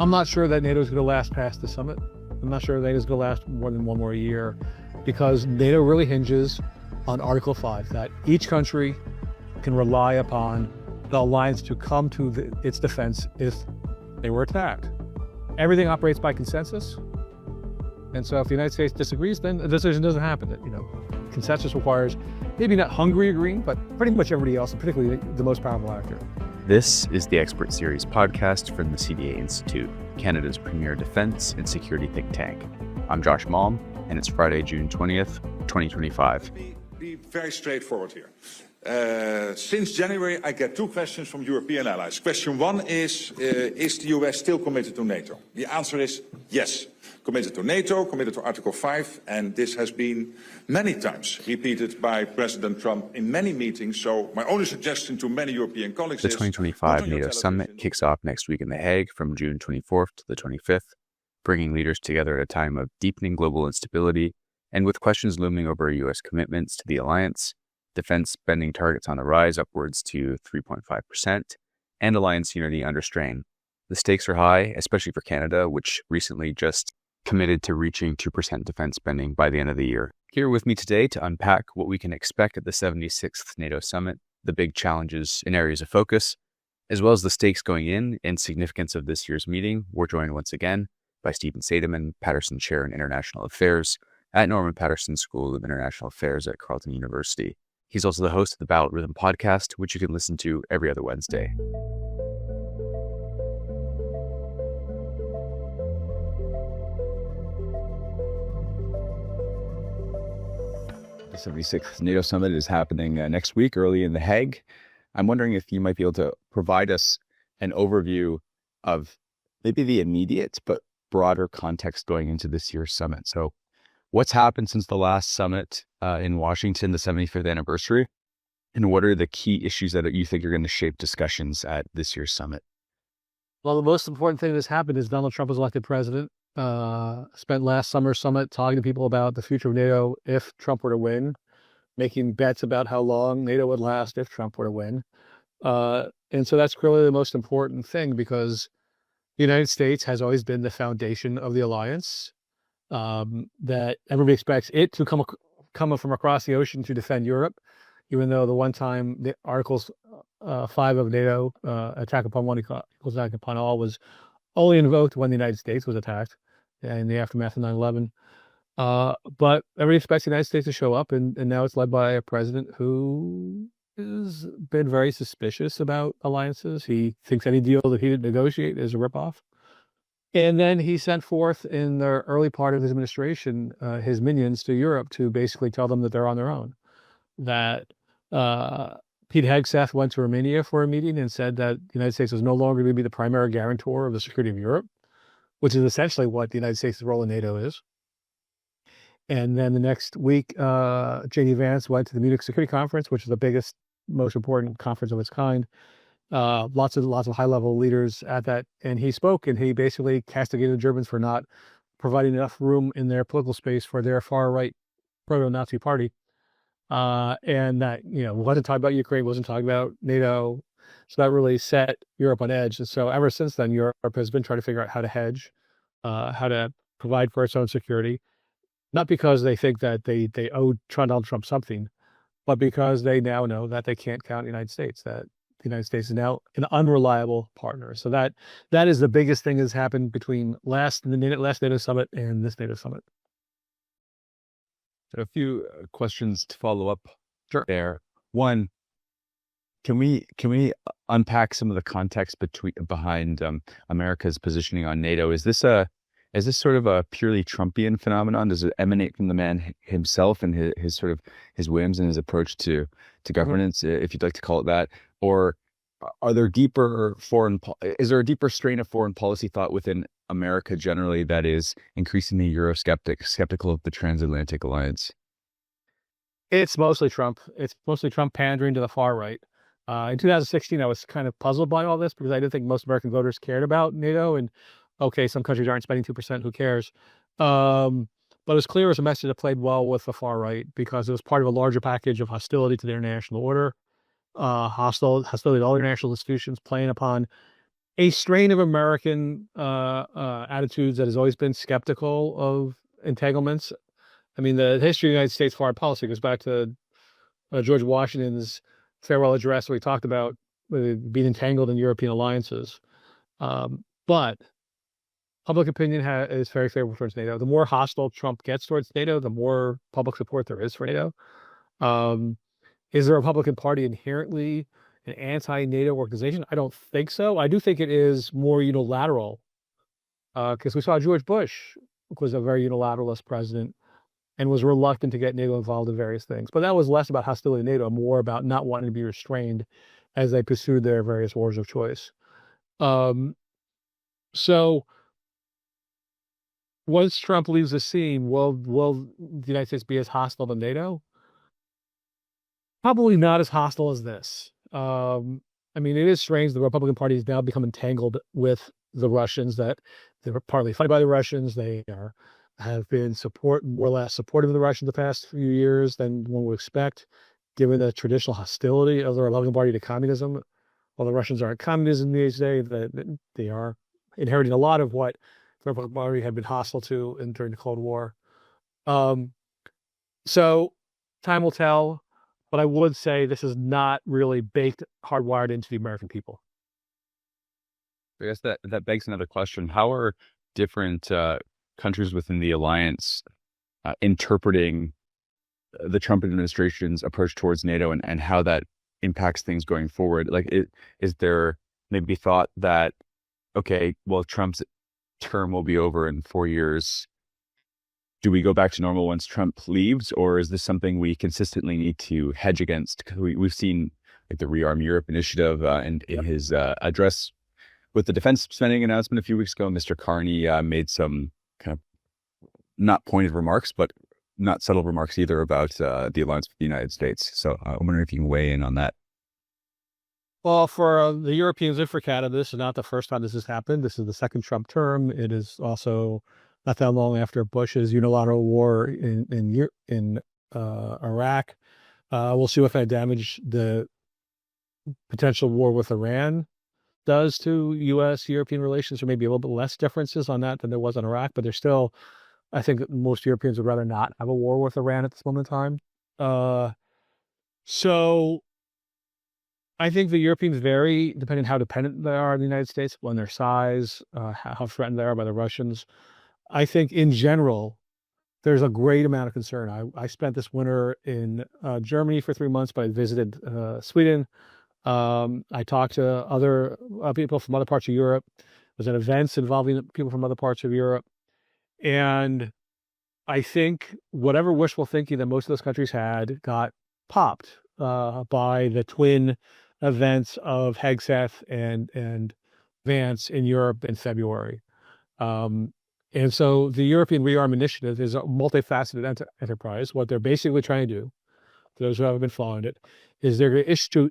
I'm not sure that NATO is going to last past the summit. I'm not sure NATO is going to last more than one more year, because NATO really hinges on Article 5, that each country can rely upon the alliance to come to its defense if they were attacked. Everything operates by consensus. And so if the United States disagrees, then a decision doesn't happen. Consensus requires maybe not Hungary agreeing, but pretty much everybody else, and particularly the most powerful actor. This is the Expert Series podcast from the CDA Institute, Canada's premier defense and security think tank. I'm Josh Malm, and it's Friday, June 20th, 2025. Be very straightforward here. Since January, I get two questions from European allies. Question one is the US still committed to NATO? The answer is yes. Committed to NATO, committed to Article 5, and this has been many times repeated by President Trump in many meetings. So my only suggestion to many European colleagues The is... 2025 NATO Summit kicks off next week in The Hague from June 24th to the 25th, bringing leaders together at a time of deepening global instability and with questions looming over U.S. commitments to the alliance, defense spending targets on the rise upwards to 3.5%, and alliance unity under strain. The stakes are high, especially for Canada, which recently just committed to reaching 2% defense spending by the end of the year. Here with me today to unpack what we can expect at the 76th NATO Summit, the big challenges and areas of focus, as well as the stakes going in and significance of this year's meeting, we're joined once again by Stephen Seidemann, Patterson Chair in International Affairs at Norman Patterson School of International Affairs at Carleton University. He's also the host of the Ballot Rhythm podcast, which you can listen to every other Wednesday. The 76th NATO Summit is happening next week, early in The Hague. I'm wondering if you might be able to provide us an overview of maybe the immediate but broader context going into this year's summit. So what's happened since the last summit in Washington, the 75th anniversary, and what are the key issues that you think are going to shape discussions at this year's summit? Well, the most important thing that's happened is Donald Trump was elected president. Spent last summer's summit talking to people about the future of NATO if Trump were to win, making bets about how long NATO would last if Trump were to win. And so that's clearly the most important thing, because the United States has always been the foundation of the alliance, that everybody expects it to come from across the ocean to defend Europe, even though the one time the Articles 5 of NATO, attack upon one equals attack upon all, was only invoked when the United States was attacked in the aftermath of 9/11. But everybody expects the United States to show up, and now it's led by a president who has been very suspicious about alliances. He thinks any deal that he didn't negotiate is a ripoff. And then he sent forth in the early part of his administration his minions to Europe to basically tell them that they're on their own. That Pete Hegseth went to Romania for a meeting and said that the United States was no longer going to be the primary guarantor of the security of Europe, which is essentially what the United States' role in NATO is. And then the next week, J.D. Vance went to the Munich Security Conference, which is the biggest, most important conference of its kind. Lots of high-level leaders at that, and he spoke, and he basically castigated the Germans for not providing enough room in their political space for their far-right proto-Nazi party. And that, wasn't talking about Ukraine, wasn't talking about NATO. So that really set Europe on edge. And so ever since then, Europe has been trying to figure out how to hedge, how to provide for its own security, not because they think that they owe Donald Trump something, but because they now know that they can't count the United States, that the United States is now an unreliable partner. So that is the biggest thing that's happened between the last NATO Summit and this NATO Summit. So a few questions to follow up there. One, can we unpack some of the context behind America's positioning on NATO? Is this sort of a purely Trumpian phenomenon? Does it emanate from the man himself and his whims and his approach to governance, if you'd like to call it that? Or is there a deeper strain of foreign policy thought within America generally that is increasingly skeptical of the transatlantic alliance? It's mostly Trump. It's mostly Trump pandering to the far right. In 2016, I was kind of puzzled by all this because I didn't think most American voters cared about NATO. And okay, some countries aren't spending 2%, who cares? But it was clear as a message that played well with the far right because it was part of a larger package of hostility to the international order, hostility to all international institutions, playing upon a strain of American attitudes that has always been skeptical of entanglements. I mean, the history of the United States foreign policy goes back to George Washington's farewell address, where he talked about being entangled in European alliances. But public opinion is very favorable towards NATO. The more hostile Trump gets towards NATO, the more public support there is for NATO. Is the Republican Party inherently an anti-NATO organization? I don't think so. I do think it is more unilateral, because we saw George Bush was a very unilateralist president and was reluctant to get NATO involved in various things. But that was less about hostility to NATO, more about not wanting to be restrained as they pursued their various wars of choice. So once Trump leaves the scene, will the United States be as hostile to NATO? Probably not as hostile as this. I mean, it is strange. The Republican Party has now become entangled with the Russians, that they're partly funded by the Russians. They have been more or less supportive of the Russians the past few years than one would expect, given the traditional hostility of the Republican Party to communism. While the Russians aren't communism these days, they are inheriting a lot of what the Republican Party had been hostile to during the Cold War. So time will tell, but I would say this is not really hardwired into the American people. I guess that begs another question. How are different countries within the alliance interpreting the Trump administration's approach towards NATO and how that impacts things going forward? Like, is there maybe thought that, okay, well, Trump's term will be over in 4 years. Do we go back to normal once Trump leaves, or is this something we consistently need to hedge against? Because we've seen like the Rearm Europe initiative, and in his address with the defense spending announcement a few weeks ago, Mr. Carney made some kind of not pointed remarks, but not subtle remarks either about the alliance with the United States. So I'm wondering if you can weigh in on that. Well, for the Europeans and for Canada, this is not the first time this has happened. This is the second Trump term. It is also not that long after Bush's unilateral war in Iraq. We'll see what kind of damage the potential war with Iran does to U.S.-European relations. There may be a little bit less differences on that than there was in Iraq, but there's still, I think most Europeans would rather not have a war with Iran at this moment in time. So I think the Europeans vary depending on how dependent they are on the United States, on their size, how threatened they are by the Russians. I think in general, there's a great amount of concern. I spent this winter in Germany for 3 months, but I visited Sweden. I talked to other people from other parts of Europe. I was at events involving people from other parts of Europe. And I think whatever wishful thinking that most of those countries had got popped by the twin events of Hegseth and Vance in Europe in February. And so the European Rearm Initiative is a multifaceted enterprise. What they're basically trying to do, for those who haven't been following it, is they're going to issue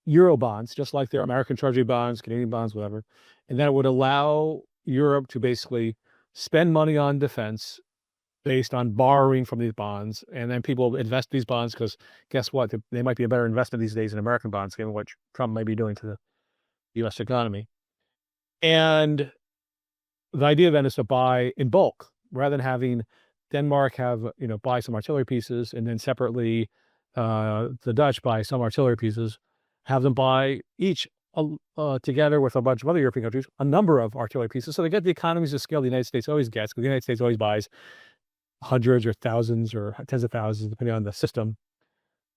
Euro bonds, just like their American Treasury bonds, Canadian bonds, whatever. And that would allow Europe to basically spend money on defense based on borrowing from these bonds. And then people invest these bonds because guess what? They might be a better investment these days in American bonds, given what Trump might be doing to the U.S. economy. And the idea then is to buy in bulk rather than having Denmark buy some artillery pieces and then separately the Dutch buy some artillery pieces, have them buy each together with a bunch of other European countries a number of artillery pieces. So they get the economies of scale the United States always gets, because the United States always buys hundreds or thousands or tens of thousands, depending on the system.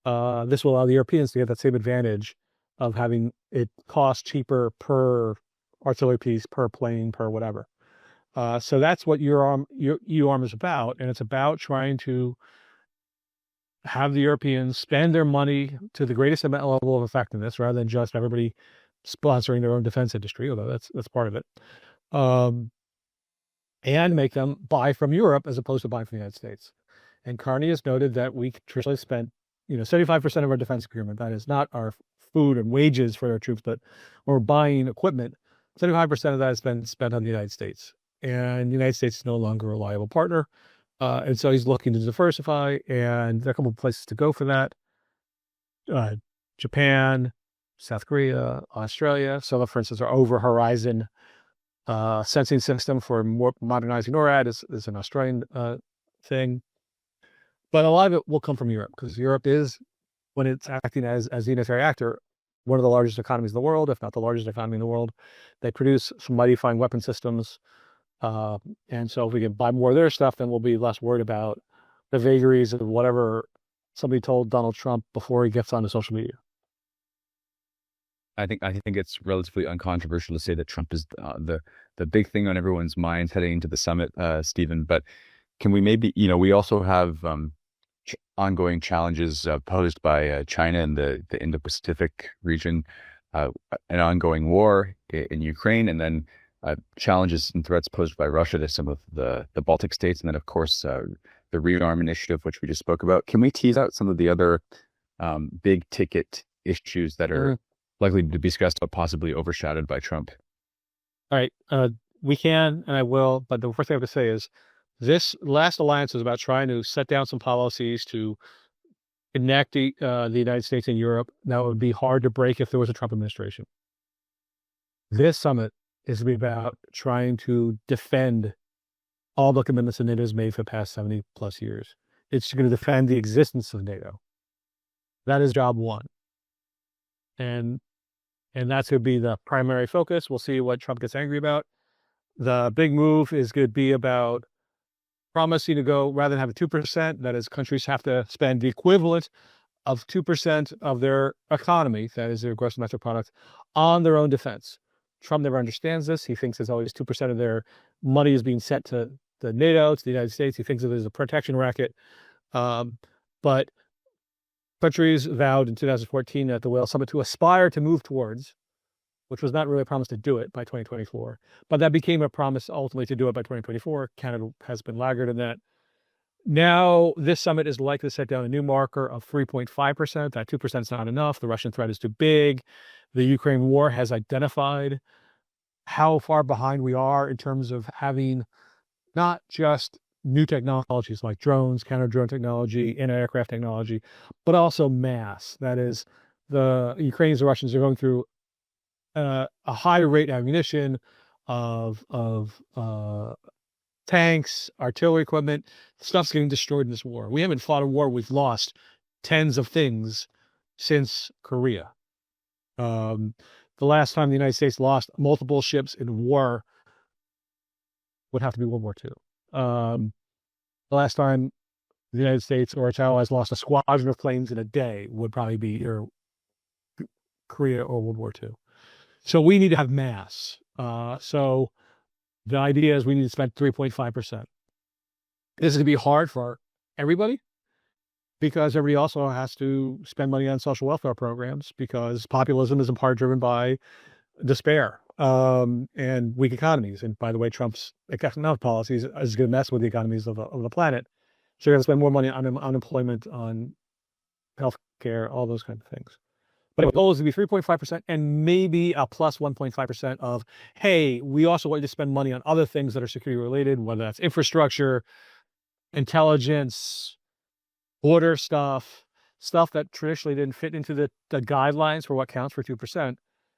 This will allow the Europeans to get that same advantage of having it cost cheaper per artillery piece, per plane, per whatever. So that's what UARM is about. And it's about trying to have the Europeans spend their money to the greatest level of effectiveness rather than just everybody sponsoring their own defense industry, although that's part of it. And make them buy from Europe as opposed to buying from the United States. And Carney has noted that we traditionally spent 75% of our defense procurement, that is not our food and wages for our troops, but we're buying equipment. 75% of that has been spent on the United States. And the United States is no longer a reliable partner. And so he's looking to diversify, and there are a couple of places to go for that. Japan, South Korea, Australia. Some of, for instance, our over-horizon sensing system for more modernizing NORAD is an Australian thing. But a lot of it will come from Europe, because Europe is, when it's acting as a unitary actor, one of the largest economies in the world, if not the largest economy in the world. They produce some mighty fine weapon systems. And so if we can buy more of their stuff, then we'll be less worried about the vagaries of whatever somebody told Donald Trump before he gets onto social media. I think it's relatively uncontroversial to say that Trump is the big thing on everyone's minds heading into the summit, Stephen. But can we maybe, we also have ongoing challenges posed by China and the Indo-Pacific region, an ongoing war in Ukraine, and then challenges and threats posed by Russia to some of the Baltic states, and then of course the rearmament initiative, which we just spoke about. Can we tease out some of the other big ticket issues that are likely to be discussed but possibly overshadowed by Trump? All right, we can, and I will, but the first thing I have to say is this last alliance is about trying to set down some policies to connect the United States and Europe that would be hard to break if there was a Trump administration. This summit is about trying to defend all the commitments that NATO has made for the past 70 plus years. It's going to defend the existence of NATO. That is job one. And that's going to be the primary focus. We'll see what Trump gets angry about. The big move is going to be about promising to go, rather than have a 2%, that is, countries have to spend the equivalent of 2% of their economy, that is their gross domestic product, on their own defense. Trump never understands this. He thinks it's always 2% of their money is being sent to the NATO, to the United States. He thinks of it as a protection racket. But countries vowed in 2014 at the Wales Summit to aspire to move towards, which was not really a promise to do it by 2024, but that became a promise ultimately to do it by 2024. Canada has been laggard in that. Now, this summit is likely to set down a new marker of 3.5%. That 2% is not enough. The Russian threat is too big. The Ukraine war has identified how far behind we are in terms of having not just new technologies like drones, counter-drone technology, anti-aircraft technology, but also mass. That is, the Ukrainians and Russians are going through a high rate of ammunition, of tanks, artillery equipment. Stuff's getting destroyed in this war. We haven't fought a war. We've lost tens of things since Korea. The last time the United States lost multiple ships in war would have to be World War II. The last time the United States or its allies lost a squadron of planes in a day would probably be either Korea or World War II. So we need to have mass. So the idea is we need to spend 3.5%. This is going to be hard for everybody, because everybody also has to spend money on social welfare programs, because populism is in part driven by despair and weak economies. And by the way, Trump's economic policies is going to mess with the economies of the planet. So you're going to spend more money on unemployment, on healthcare, all those kinds of things. But the goal is to be 3.5% and maybe a plus 1.5% of, hey, we also want you to spend money on other things that are security related, whether that's infrastructure, intelligence, border stuff that traditionally didn't fit into the guidelines for what counts for 2%.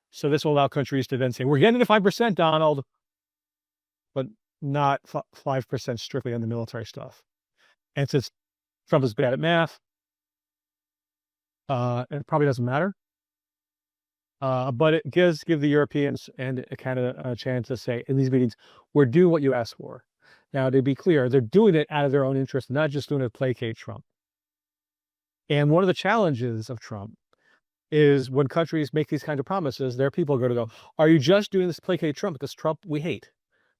So this will allow countries to then say, we're getting to 5%, Donald, but not 5% strictly on the military stuff. And since Trump is bad at math, it probably doesn't matter. But it does give the Europeans and Canada a chance to say in these meetings, we're doing what you asked for. Now, to be clear, they're doing it out of their own interest, not just doing it to placate Trump. And one of the challenges of Trump is when countries make these kinds of promises, their people are going to go, are you just doing this to placate Trump? Because Trump we hate,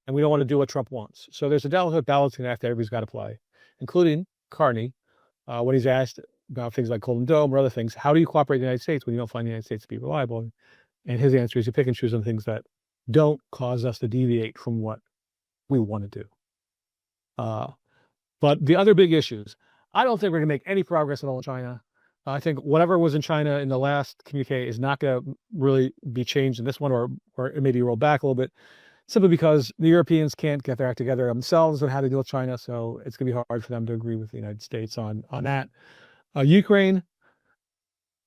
and we don't want to do what Trump wants. So there's a delicate balancing act that everybody's got to play, including Carney, when he's asked about things like Golden Dome or other things. How do you cooperate with the United States when you don't find the United States to be reliable? And his answer is you pick and choose on things that don't cause us to deviate from what we want to do. But the other big issues, I don't think we're going to make any progress at all in China. I think whatever was in China in the last communique is not going to really be changed in this one, or it may be rolled back a little bit, simply because the Europeans can't get their act together themselves on how to deal with China. So it's going to be hard for them to agree with the United States on that. Ukraine,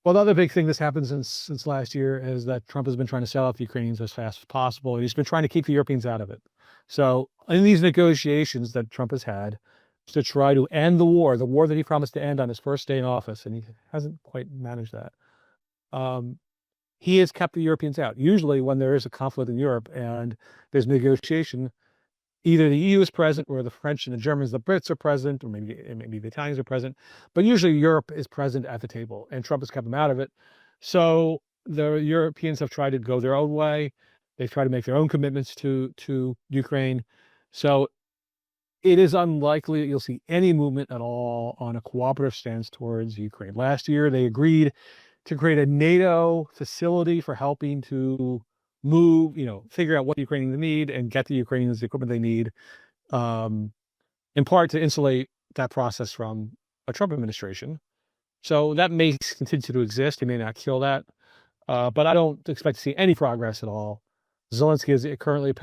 Well, the other big thing that's happened since last year is that Trump has been trying to sell out the Ukrainians as fast as possible. And he's been trying to keep the Europeans out of it. So in these negotiations that Trump has had to try to end the war that he promised to end on his first day in office, and he hasn't quite managed that, he has kept the Europeans out. Usually when there is a conflict in Europe and there's negotiation, either the EU is present or the French and the Germans, the Brits are present, or maybe the Italians are present, but usually Europe is present at the table, and Trump has kept them out of it. So the Europeans have tried to go their own way. They've tried to make their own commitments to Ukraine. So it is unlikely that you'll see any movement at all on a cooperative stance towards Ukraine. Last year, they agreed to create a NATO facility for helping to move, figure out what Ukrainians need and get the Ukrainians the equipment they need, in part to insulate that process from a Trump administration. So that may continue to exist. He may not kill that, but I don't expect to see any progress at all. Zelensky is currently,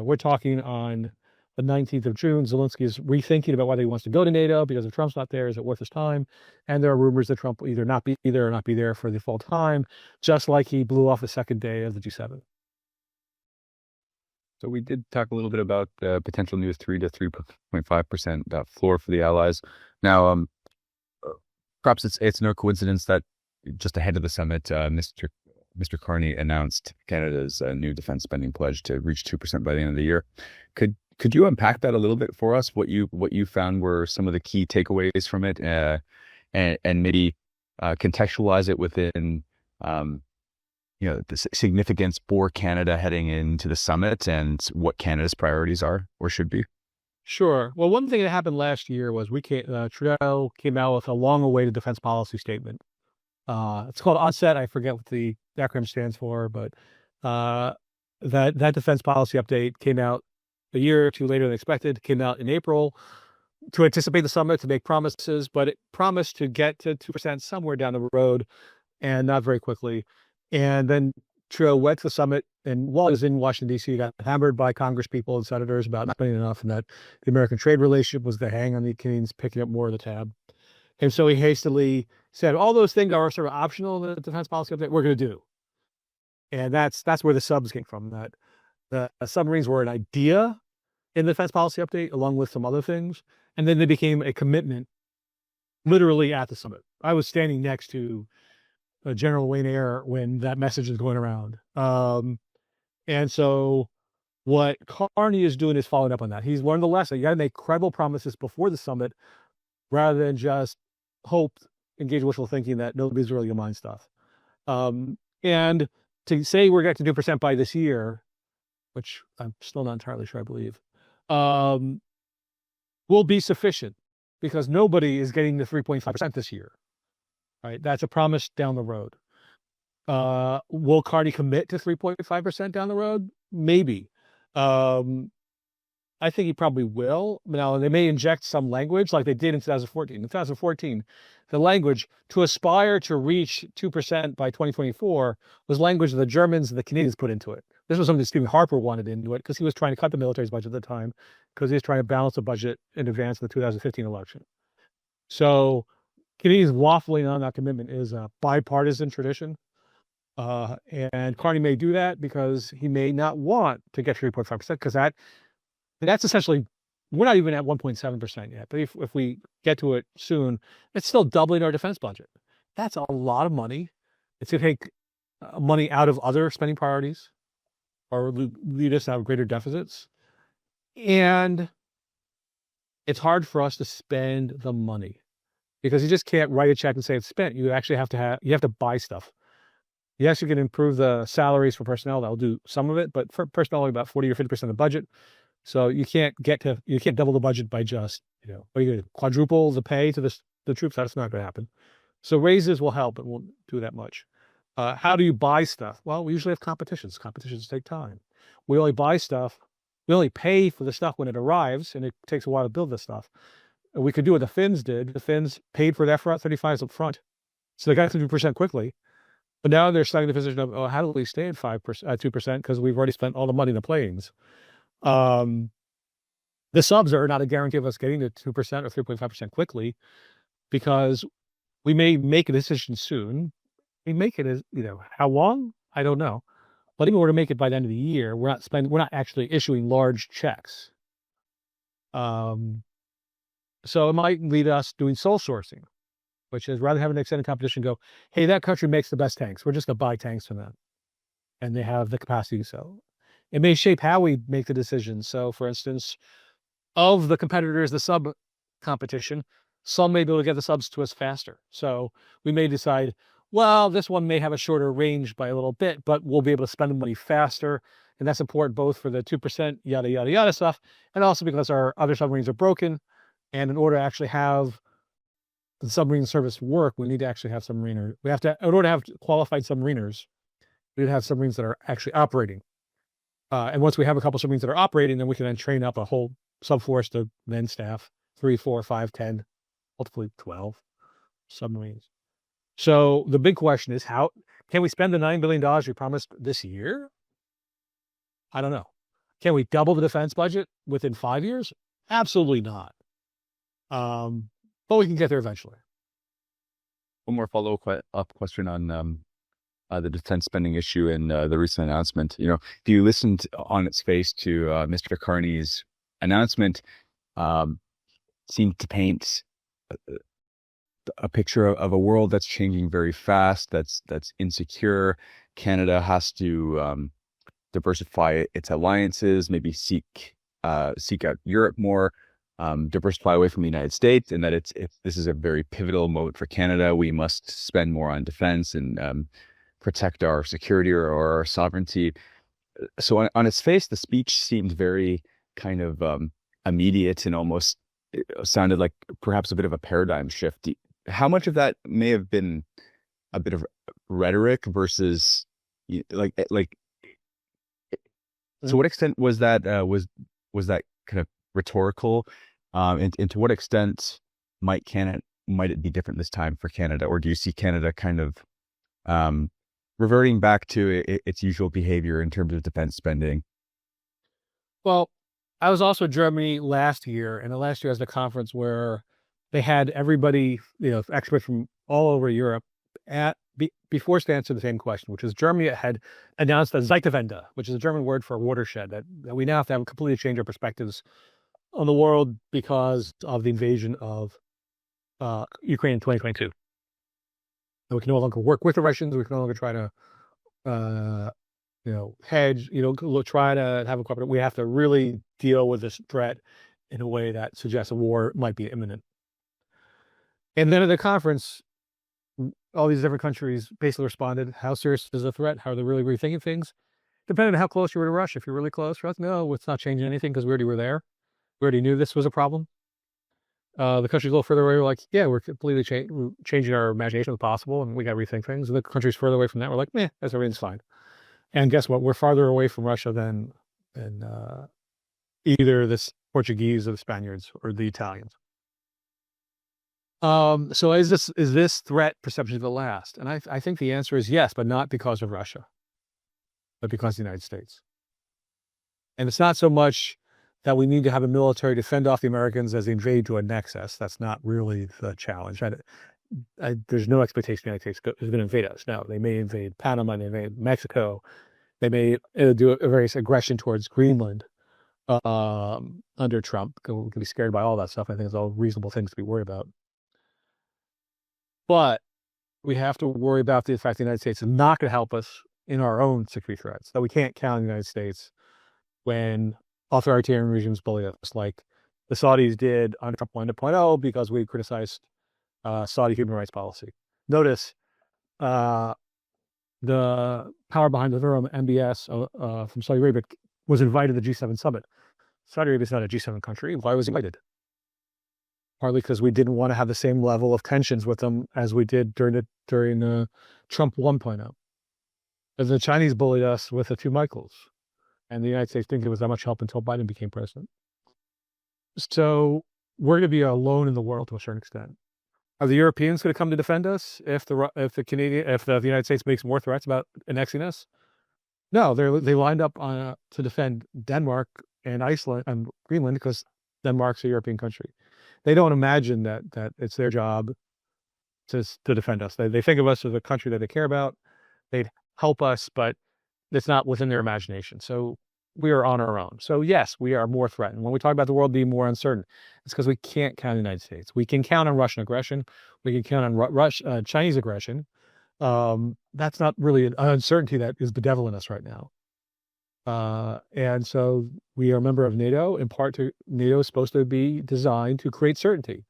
we're talking on the 19th of June. Zelensky is rethinking about whether he wants to go to NATO because if Trump's not there, is it worth his time? And there are rumors that Trump will either not be there or not be there for the full time, just like he blew off the second day of the G7. So we did talk a little bit about potential new 3 to 3.5% floor for the allies. Now, perhaps it's no coincidence that just ahead of the summit, Mr. Carney announced Canada's new defense spending pledge to reach 2% by the end of the year. Could you unpack that a little bit for us? What you found were some of the key takeaways from it, and maybe contextualize it within the significance for Canada heading into the summit and what Canada's priorities are or should be? Sure. Well, one thing that happened last year was Trudeau came out with a long-awaited defense policy statement. It's called ONSET. I forget what the acronym stands for, but that defense policy update came out a year or two later than expected. Came out in April to anticipate the summit, to make promises, but it promised to get to 2% somewhere down the road, and not very quickly. And then Trudeau went to the summit, and while he was in Washington, D.C., got hammered by Congress people and senators about not spending enough, and that the American trade relationship was the hang on the Canadians picking up more of the tab. And so he hastily said, all those things are sort of optional in the defense policy update, we're going to do. And that's where the subs came from, that the submarines were an idea in the defense policy update, along with some other things. And then they became a commitment literally at the summit. I was standing next to General Wayne Eyre when that message is going around. And so what Carney is doing is following up on that. He's learned the lesson. You got to make credible promises before the summit rather than just hope, engage wishful thinking that nobody's really going to mind stuff. And to say we're getting to 2% by this year, which I'm still not entirely sure I believe, will be sufficient because nobody is getting the 3.5% this year. Right, that's a promise down the road. Will Carney commit to 3.5% down the road? Maybe. I think he probably will. Now, they may inject some language like they did in 2014. In 2014, the language to aspire to reach 2% by 2024 was language that the Germans and the Canadians put into it. This was something that Stephen Harper wanted into it because he was trying to cut the military's budget at the time because he was trying to balance the budget in advance of the 2015 election. So Canadians waffling on that commitment is a bipartisan tradition. And Carney may do that because he may not want to get 3.5% because that's essentially, we're not even at 1.7% yet. But if we get to it soon, it's still doubling our defense budget. That's a lot of money. It's going to take money out of other spending priorities or lead us to have greater deficits. And it's hard for us to spend the money because you just can't write a check and say it's spent. You actually have to buy stuff. You actually can improve the salaries for personnel. That'll do some of it, but for personnel, only about 40 or 50% of the budget. So you can't double the budget by just, what are you going to quadruple the pay to the troops? That's not going to happen. So raises will help, but won't do that much. How do you buy stuff? Well, we usually have competitions. Competitions take time. We only buy stuff. We only pay for the stuff when it arrives, and it takes a while to build the stuff. And we could do what the Finns did. The Finns paid for their F-35s up front. So they got to 2% quickly. But now they're stuck in the position of, how do we stay at 2%? Because we've already spent all the money in the planes. The subs are not a guarantee of us getting to 2% or 3.5% quickly, because we may make a decision soon, We make it as, how long? I don't know. But even if we're to make it by the end of the year, we're not actually issuing large checks. So it might lead us doing sole sourcing, which is rather than having an extended competition go, hey, that country makes the best tanks. We're just going to buy tanks from them. And they have the capacity to sell. It may shape how we make the decisions. So, for instance, of the competitors, the sub competition, some may be able to get the subs to us faster. So we may decide, well, this one may have a shorter range by a little bit, but we'll be able to spend the money faster. And that's important both for the 2% yada, yada, yada stuff, and also because our other submarines are broken. And in order to actually have the submarine service work, we need to actually have submariners. In order to have qualified submariners, we need to have submarines that are actually operating. And once we have a couple submarines that are operating, then we can then train up a whole subforce to then staff 3, 4, 5, 10, ultimately 12 submarines. So the big question is, how can we spend the $9 billion we promised this year? I don't know. Can we double the defense budget within 5 years? Absolutely not. But we can get there eventually. One more follow-up question on the defense spending issue and the recent announcement. If you listened on its face to Mr. Carney's announcement, seemed to paint a picture of a world that's changing very fast, that's insecure. Canada has to diversify its alliances, maybe seek out Europe more, diversify away from the United States, and that this is a very pivotal moment for Canada. We must spend more on defense and protect our security or our sovereignty. So on its face, the speech seemed very kind of immediate and almost sounded like perhaps a bit of a paradigm shift. How much of that may have been a bit of rhetoric versus like to what extent was that that kind of rhetorical, and to what extent might it be different this time for Canada, or do you see Canada kind of reverting back to its usual behavior in terms of defense spending? Well, I was also in Germany last year, and last year I was at a conference where they had everybody, experts from all over Europe before to answer the same question, which is Germany had announced a Zeitenwende, which is a German word for a watershed, that we now have to completely change our perspectives on the world because of the invasion of Ukraine in 2022. And we can no longer work with the Russians. We can no longer try to, hedge, try to have a cooperative. We have to really deal with this threat in a way that suggests a war might be imminent. And then at the conference, all these different countries basically responded, how serious is the threat? How are they really rethinking things? Depending on how close you were to Russia. If you're really close, no, it's not changing anything because we already were there. We already knew this was a problem. The countries a little further away were like, yeah, we're completely changing our imagination as possible, and we got to rethink things. And the countries further away from that were like, that's everything's fine. And guess what? We're farther away from Russia than either the Portuguese or the Spaniards or the Italians. So is this threat perception to the last? And I think the answer is yes, but not because of Russia, but because of the United States. And it's not so much that we need to have a military defend off the Americans as they invade to annex us. That's not really the challenge. There's no expectation the United States is going to invade us. No, they may invade Panama, they may invade Mexico, they may do a various aggression towards Greenland under Trump. We can be scared by all that stuff. I think it's all reasonable things to be worried about. But we have to worry about the fact the United States is not going to help us in our own security threats. So we can't count on the United States when authoritarian regimes bully us, like the Saudis did on Trump 1.0 because we criticized Saudi human rights policy. Notice the power behind the Virum MBS from Saudi Arabia was invited to the G7 summit. Saudi Arabia is not a G7 country. Why was he invited? Partly because we didn't want to have the same level of tensions with them as we did during Trump 1.0. As the Chinese bullied us with the two Michaels, and the United States didn't give us that much help until Biden became president. So we're going to be alone in the world to a certain extent. Are the Europeans going to come to defend us if the United States makes more threats about annexing us? No, they lined up to defend Denmark and Iceland and Greenland because Denmark's a European country. They don't imagine that it's their job to defend us. They think of us as a country that they care about. They'd help us, but it's not within their imagination. So we are on our own. So yes, we are more threatened. When we talk about the world being more uncertain, it's because we can't count the United States. We can count on Russian aggression. We can count on Chinese aggression. That's not really an uncertainty that is bedeviling us right now. And so we are a member of NATO. In part, NATO is supposed to be designed to create certainty.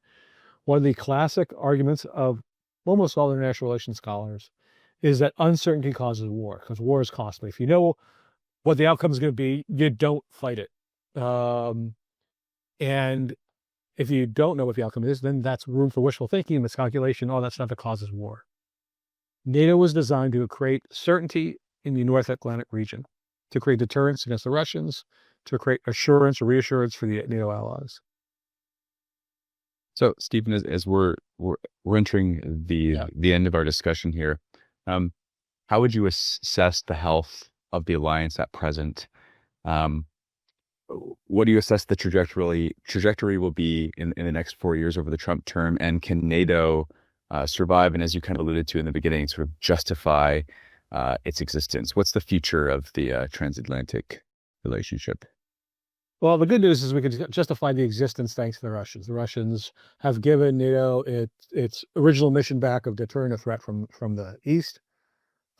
One of the classic arguments of almost all international relations scholars is that uncertainty causes war, because war is costly. If you know what the outcome is going to be, you don't fight it. And if you don't know what the outcome is, then that's room for wishful thinking, miscalculation, all that stuff that causes war. NATO was designed to create certainty in the North Atlantic region, to create deterrence against the Russians, to create assurance or reassurance for the NATO allies. So, Stephen, as we're entering the end of our discussion here, how would you assess the health of the alliance at present? What do you assess the trajectory will be in the next 4 years over the Trump term? And can NATO survive, and as you kind of alluded to in the beginning, sort of justify its existence? What's the future of the transatlantic relationship? Well, the good news is we can justify the existence thanks to the Russians. The Russians have given NATO its original mission back of deterring a threat from the East.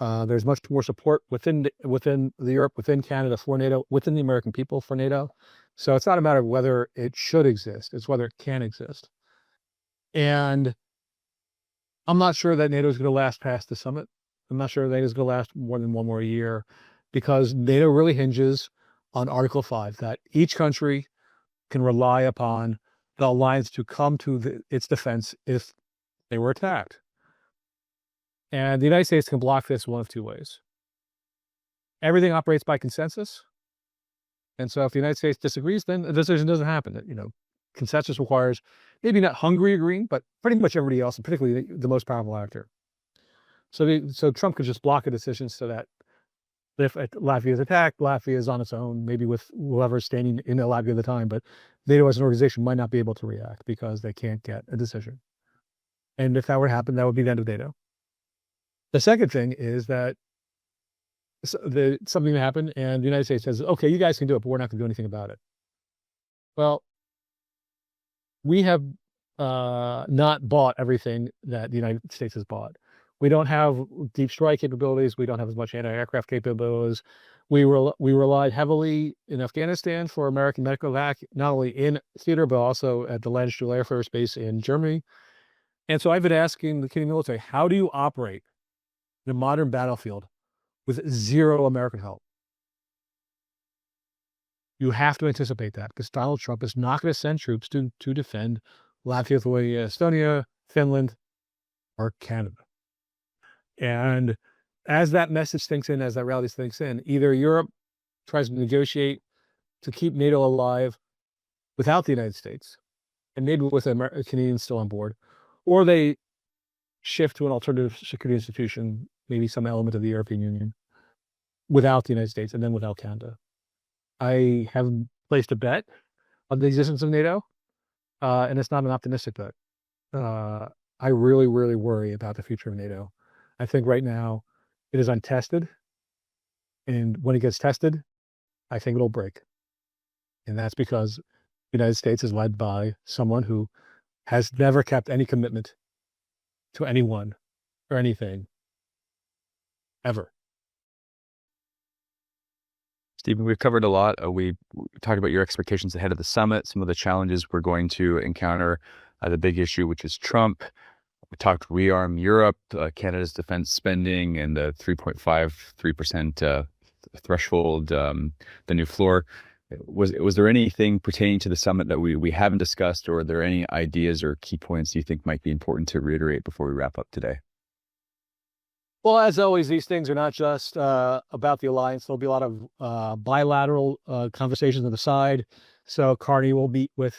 There's much more support within Europe, within Canada for NATO, within the American people for NATO. So it's not a matter of whether it should exist, it's whether it can exist. And I'm not sure that NATO is going to last past the summit. I'm not sure NATO is going to last more than one more year, because NATO really hinges on Article 5, that each country can rely upon the alliance to come to its defense if they were attacked. And the United States can block this one of two ways. Everything operates by consensus. And so if the United States disagrees, then the decision doesn't happen. Consensus requires maybe not Hungary agreeing, but pretty much everybody else, and particularly the most powerful actor. So Trump could just block a decision so that if Latvia is attacked, Latvia is on its own, maybe with whoever's standing in Latvia at the time, but NATO as an organization might not be able to react because they can't get a decision. And if that were to happen, that would be the end of NATO. The second thing is that something happened and the United States says, okay, you guys can do it, but we're not going to do anything about it. Well, we have not bought everything that the United States has bought. We don't have deep strike capabilities. We don't have as much anti-aircraft capabilities. We relied heavily in Afghanistan for American medical vac, not only in theater, but also at the Landstuhl Air Force Base in Germany. And so I've been asking the Canadian military, how do you operate in a modern battlefield with zero American help? You have to anticipate that, because Donald Trump is not going to send troops to defend Latvia, Lithuania, Estonia, Finland, or Canada. And as that message sinks in, as that reality sinks in, either Europe tries to negotiate to keep NATO alive without the United States, and maybe with the Canadians still on board, or they shift to an alternative security institution, maybe some element of the European Union, without the United States and then without Canada. I have placed a bet on the existence of NATO, and it's not an optimistic bet. I really, really worry about the future of NATO. I think right now it is untested, and when it gets tested, I think it'll break. And that's because the United States is led by someone who has never kept any commitment to anyone or anything, ever. Stephen, we've covered a lot. We talked about your expectations ahead of the summit, some of the challenges we're going to encounter, the big issue, which is Trump. We talked rearm Europe, Canada's defense spending, and the 3.53% threshold, the new floor. Was there anything pertaining to the summit that we haven't discussed, or are there any ideas or key points you think might be important to reiterate before we wrap up today? Well, as always, these things are not just about the alliance. There'll be a lot of bilateral conversations on the side. So Carney will meet with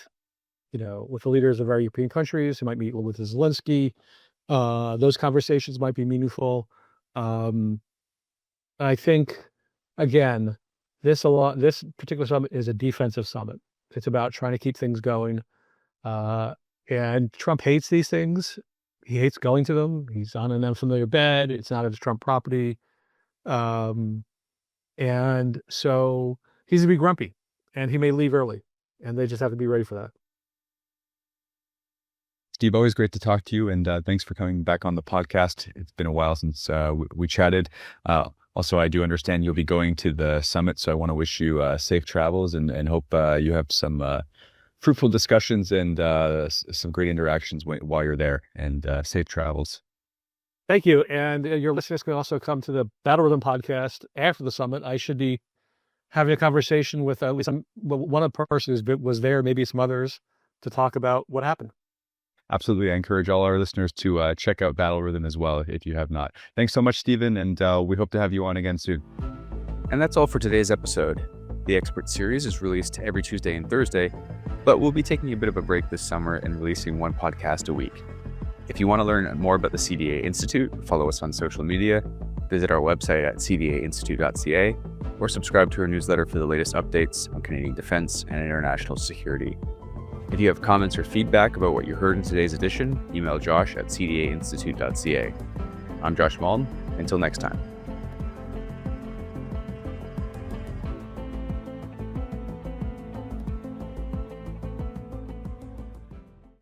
the leaders of our European countries. He might meet with Zelensky. Those conversations might be meaningful. I think, again, this particular summit is a defensive summit. It's about trying to keep things going. And Trump hates these things. He hates going to them. He's on an unfamiliar bed. It's not his Trump property. And so he's going to be grumpy, and he may leave early, and they just have to be ready for that. Steve, always great to talk to you, and thanks for coming back on the podcast. It's been a while since we chatted. Also, I do understand you'll be going to the summit, so I want to wish you safe travels and hope you have some fruitful discussions and some great interactions while you're there, and safe travels. Thank you. And your listeners can also come to the Battle Rhythm podcast after the summit. I should be having a conversation with at least one of the persons who was there, maybe some others, to talk about what happened. Absolutely. I encourage all our listeners to check out Battle Rhythm as well if you have not. Thanks so much, Stephen, and we hope to have you on again soon. And that's all for today's episode. The Expert Series is released every Tuesday and Thursday, but we'll be taking a bit of a break this summer and releasing one podcast a week. If you want to learn more about the CDA Institute, follow us on social media, visit our website at cdainstitute.ca, or subscribe to our newsletter for the latest updates on Canadian defense and international security. If you have comments or feedback about what you heard in today's edition, email Josh at cdainstitute.ca. I'm Josh Malm. Until next time.